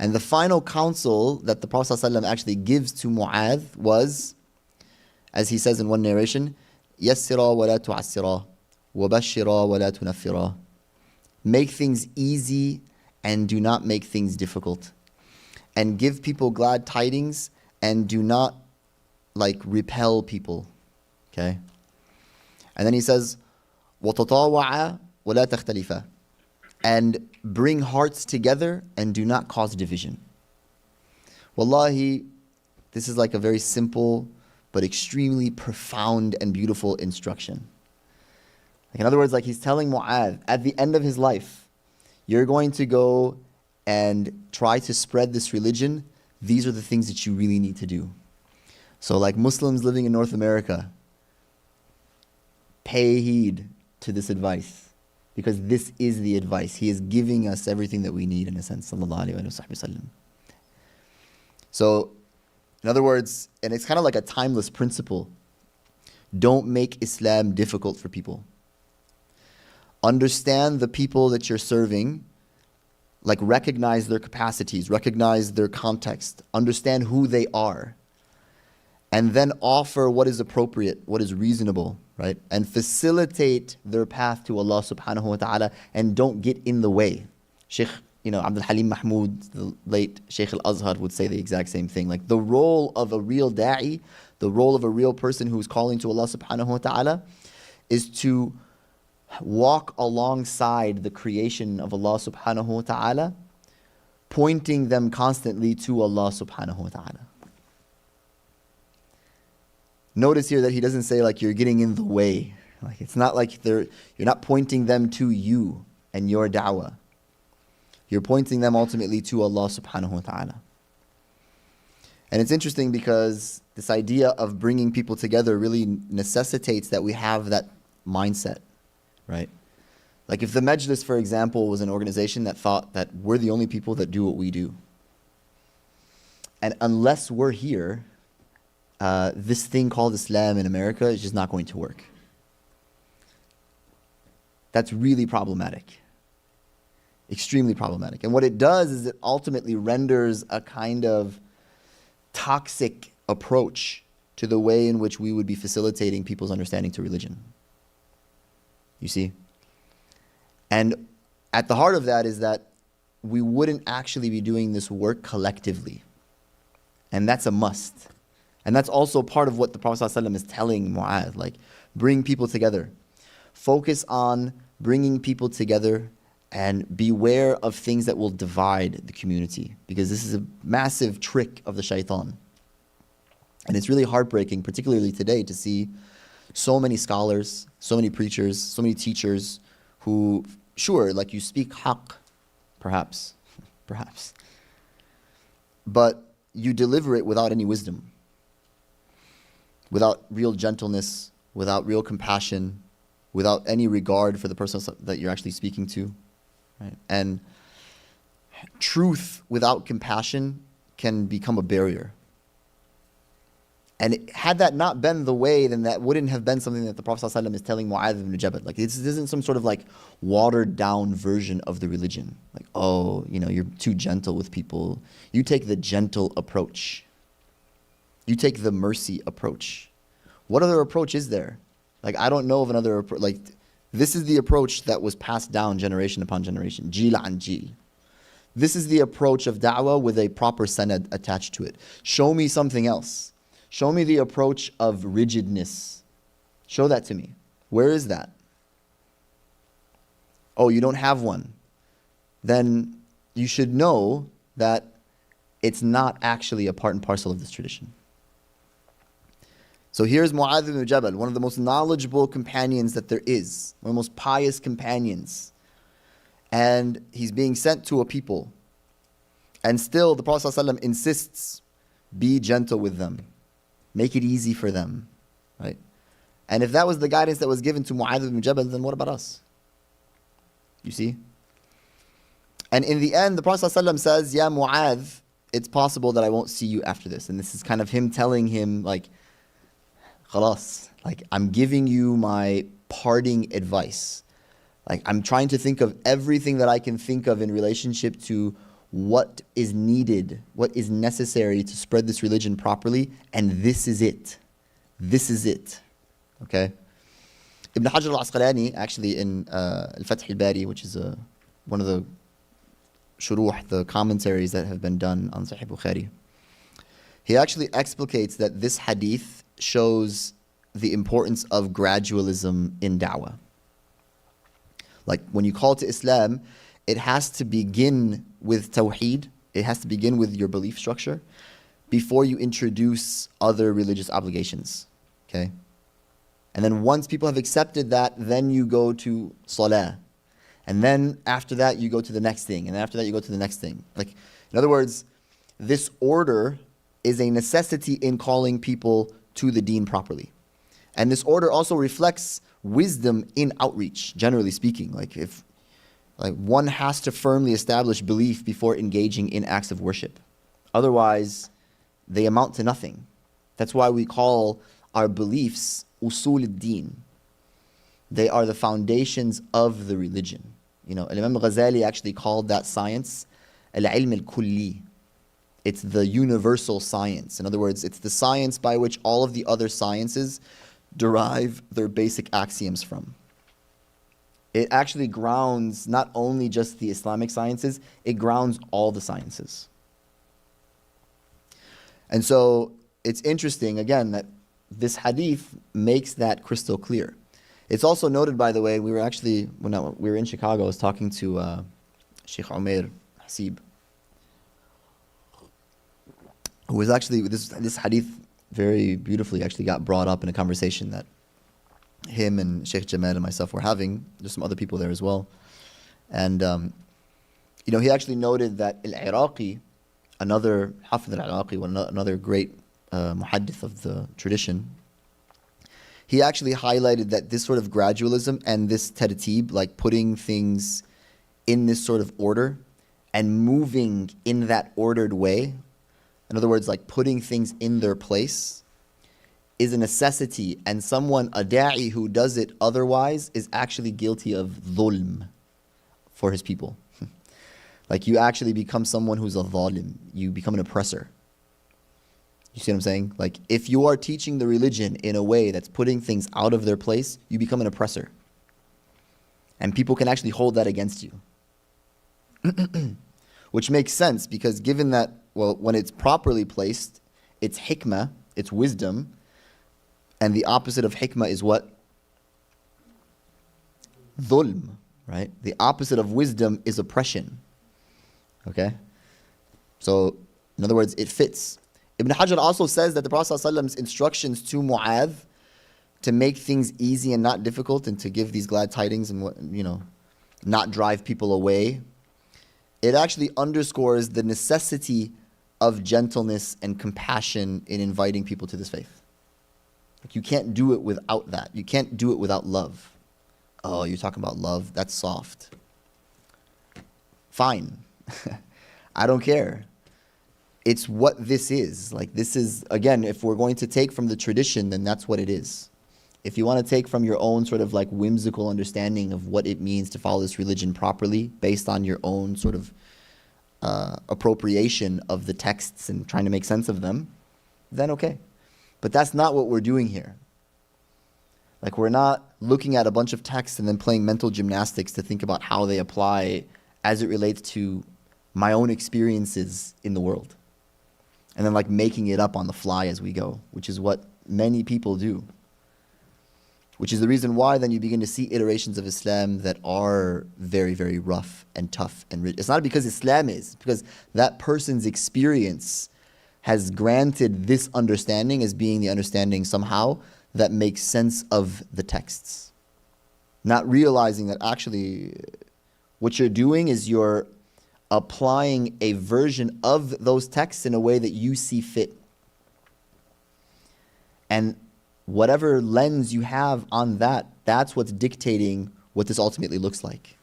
And the final counsel that the Prophet ﷺ actually gives to Mu'adh was, as he says in one narration, يَسِّرَا وَلَا تُعَسِّرَا وَبَشِّرَا وَلَا تُنَفِّرَا. Make things easy and do not make things difficult. And give people glad tidings and do not repel people. Okay? And then he says, وَتَطَاوَعَا وَلَا تَخْتَلِفَا. And bring hearts together and do not cause division. Wallahi, this is like a very simple but extremely profound and beautiful instruction. In other words, he's telling Mu'adh, at the end of his life, you're going to go and try to spread this religion. These are the things that you really need to do. So Muslims living in North America, pay heed to this advice. Because this is the advice. He is giving us everything that we need, in a sense. Sallallahu alayhi wa sallam. So, in other words, and it's kind of like a timeless principle. Don't make Islam difficult for people. Understand the people that you're serving. Recognize their capacities. Recognize their context. Understand who they are. And then offer what is appropriate, what is reasonable, right? And facilitate their path to Allah subhanahu wa ta'ala, and don't get in the way. Shaykh, Abdul Halim Mahmoud, the late Shaykh al-Azhar, would say the exact same thing. The role of a real da'i, the role of a real person who is calling to Allah subhanahu wa ta'ala, is to walk alongside the creation of Allah subhanahu wa ta'ala, pointing them constantly to Allah subhanahu wa ta'ala. Notice here that he doesn't say you're getting in the way. It's not you're not pointing them to you and your da'wah. You're pointing them ultimately to Allah subhanahu wa ta'ala. And it's interesting because this idea of bringing people together really necessitates that we have that mindset, right? If the Majlis, for example, was an organization that thought that we're the only people that do what we do, and unless we're here, this thing called Islam in America is just not going to work. That's really problematic. Extremely problematic. And what it does is it ultimately renders a kind of toxic approach to the way in which we would be facilitating people's understanding to religion. You see? And at the heart of that is that we wouldn't actually be doing this work collectively. And that's a must. And that's also part of what the Prophet ﷺ is telling Mu'adh, bring people together. Focus on bringing people together and beware of things that will divide the community, because this is a massive trick of the shaitan. And it's really heartbreaking, particularly today, to see so many scholars, so many preachers, so many teachers who, sure, you speak haqq, perhaps, but you deliver it without any wisdom. Without real gentleness, without real compassion, without any regard for the person that you're actually speaking to. Right? And truth without compassion can become a barrier. And had that not been the way, then that wouldn't have been something that the Prophet ﷺ is telling Mu'adh ibn Jabal. This isn't some sort of watered down version of the religion. You're too gentle with people. You take the gentle approach. You take the mercy approach. What other approach is there? I don't know of another approach. This is the approach that was passed down generation upon generation. Jil an jil. This is the approach of da'wah with a proper sanad attached to it. Show me something else. Show me the approach of rigidness. Show that to me. Where is that? Oh, you don't have one. Then you should know that it's not actually a part and parcel of this tradition. So here's Mu'adh ibn Jabal, one of the most knowledgeable companions that there is, one of the most pious companions. And he's being sent to a people. And still the Prophet ﷺ insists, be gentle with them. Make it easy for them. Right? And if that was the guidance that was given to Mu'adh ibn Jabal, then what about us? You see? And in the end, the Prophet ﷺ says, Ya Mu'adh, it's possible that I won't see you after this. And this is kind of him telling him, khalas, I'm giving you my parting advice. I'm trying to think of everything that I can think of in relationship to what is needed, what is necessary to spread this religion properly, and this is it. This is it. Okay? Ibn Hajar al-Asqalani, actually in Al-Fath al-Bari, which is one of the shuruh, the commentaries that have been done on Sahih Bukhari, he actually explicates that this hadith shows the importance of gradualism in da'wah. Like when you call to Islam, it has to begin with tawheed, it has to begin with your belief structure before you introduce other religious obligations. Okay? And then once people have accepted that, then you go to salah. And then after that, you go to the next thing. And then after that, you go to the next thing. Like, in other words, this order is a necessity in calling people to the deen properly. And this order also reflects wisdom in outreach, generally speaking. Like one has to firmly establish belief before engaging in acts of worship. Otherwise, they amount to nothing. That's why we call our beliefs usul ad-din. They are the foundations of the religion. You know, Imam Ghazali actually called that science al-ilm al-kulli. It's the universal science. In other words, it's the science by which all of the other sciences derive their basic axioms from. It actually grounds not only just the Islamic sciences, it grounds all the sciences. And so it's interesting, again, that this hadith makes that crystal clear. It's also noted, by the way, we were actually, when we were in Chicago, I was talking to Shaykh Umair Hasib, who was actually, this hadith very beautifully actually got brought up in a conversation that him and Shaykh Jamal and myself were having. There's some other people there as well. And, he actually noted that Al-Iraqi, another Hafidh al-Iraqi, another great muhaddith of the tradition, he actually highlighted that this sort of gradualism and this tartib, like putting things in this sort of order and moving in that ordered way, in other words, like putting things in their place, is a necessity. And someone, a da'i who does it otherwise, is actually guilty of dhulm for his people. Like you actually become someone who's a dhalim. You become an oppressor. You see what I'm saying? Like if you are teaching the religion in a way that's putting things out of their place, you become an oppressor. And people can actually hold that against you. Which makes sense because given that, well, when it's properly placed, it's hikmah, it's wisdom, and the opposite of hikmah is what? Dhulm, right? The opposite of wisdom is oppression. Okay? So, in other words, it fits. Ibn Hajar also says that the Prophet ﷺ's instructions to Mu'adh to make things easy and not difficult and to give these glad tidings and, not drive people away, it actually underscores the necessity of gentleness and compassion in inviting people to this faith. Like you can't do it without that. You can't do it without love. Oh, you're talking about love? That's soft. Fine. I don't care. It's what this is. Like this is, again, if we're going to take from the tradition, then that's what it is. If you want to take from your own sort of like whimsical understanding of what it means to follow this religion properly, based on your own sort of appropriation of the texts and trying to make sense of them, then okay. But that's not what we're doing here. Like we're not looking at a bunch of texts and then playing mental gymnastics to think about how they apply as it relates to my own experiences in the world. And then like making it up on the fly as we go, which is what many people do. Which is the reason why then you begin to see iterations of Islam that are very, very rough and tough and rich. It's not because Islam is, because that person's experience has granted this understanding as being the understanding somehow that makes sense of the texts. Not realizing that actually what you're doing is you're applying a version of those texts in a way that you see fit. And whatever lens you have on that, that's what's dictating what this ultimately looks like.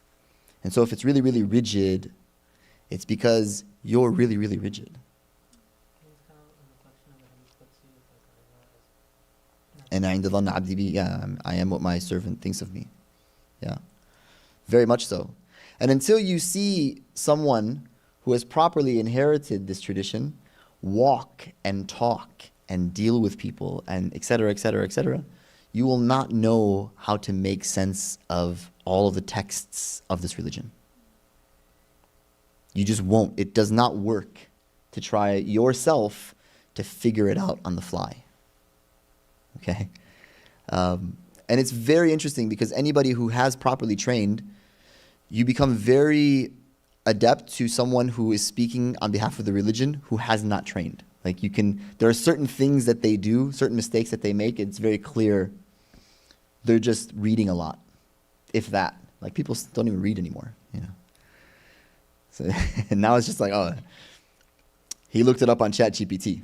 And so if it's really, really rigid, it's because you're really, really rigid. And I am what my servant thinks of me. Yeah. Very much so. And until you see someone who has properly inherited this tradition walk and talk and deal with people and etc., etc., etc., you will not know how to make sense of all of the texts of this religion. You just won't. It does not work to try yourself to figure it out on the fly. Okay? And it's very interesting because anybody who has properly trained, you become very adept to someone who is speaking on behalf of the religion who has not trained. Like there are certain things that they do, certain mistakes that they make, it's very clear they're just reading a lot, if that. Like people don't even read anymore, you know. So and now it's just like, oh, he looked it up on ChatGPT.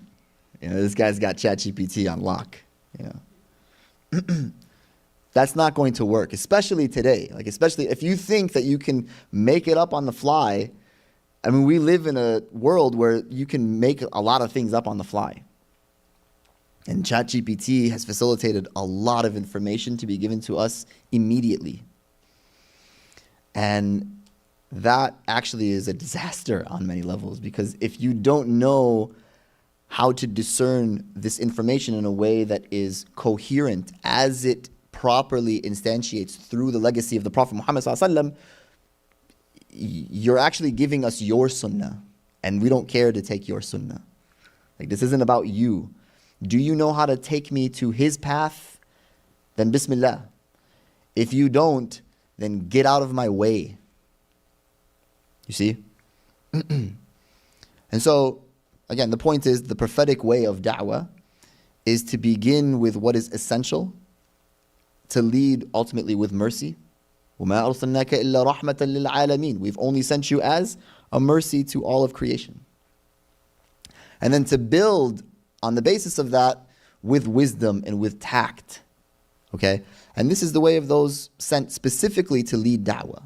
You know, this guy's got ChatGPT on lock, you know. That's not going to work, especially today. Like, especially if you think that you can make it up on the fly. I mean, we live in a world where you can make a lot of things up on the fly. And ChatGPT has facilitated a lot of information to be given to us immediately. And that actually is a disaster on many levels, because if you don't know how to discern this information in a way that is coherent as it properly instantiates through the legacy of the Prophet Muhammad ﷺ, you're actually giving us your sunnah, and we don't care to take your sunnah. Like, this isn't about you. Do you know how to take me to his path? Then Bismillah. If you don't, then get out of my way. You see? And so, again, the point is, the prophetic way of da'wah is to begin with what is essential, to lead ultimately with mercy. وَمَا أَرْسَلْنَاكَ إِلَّا رَحْمَةً لِلْعَالَمِينَ. We've only sent you as a mercy to all of creation. And then to build on the basis of that with wisdom and with tact. Okay? And this is the way of those sent specifically to lead da'wah.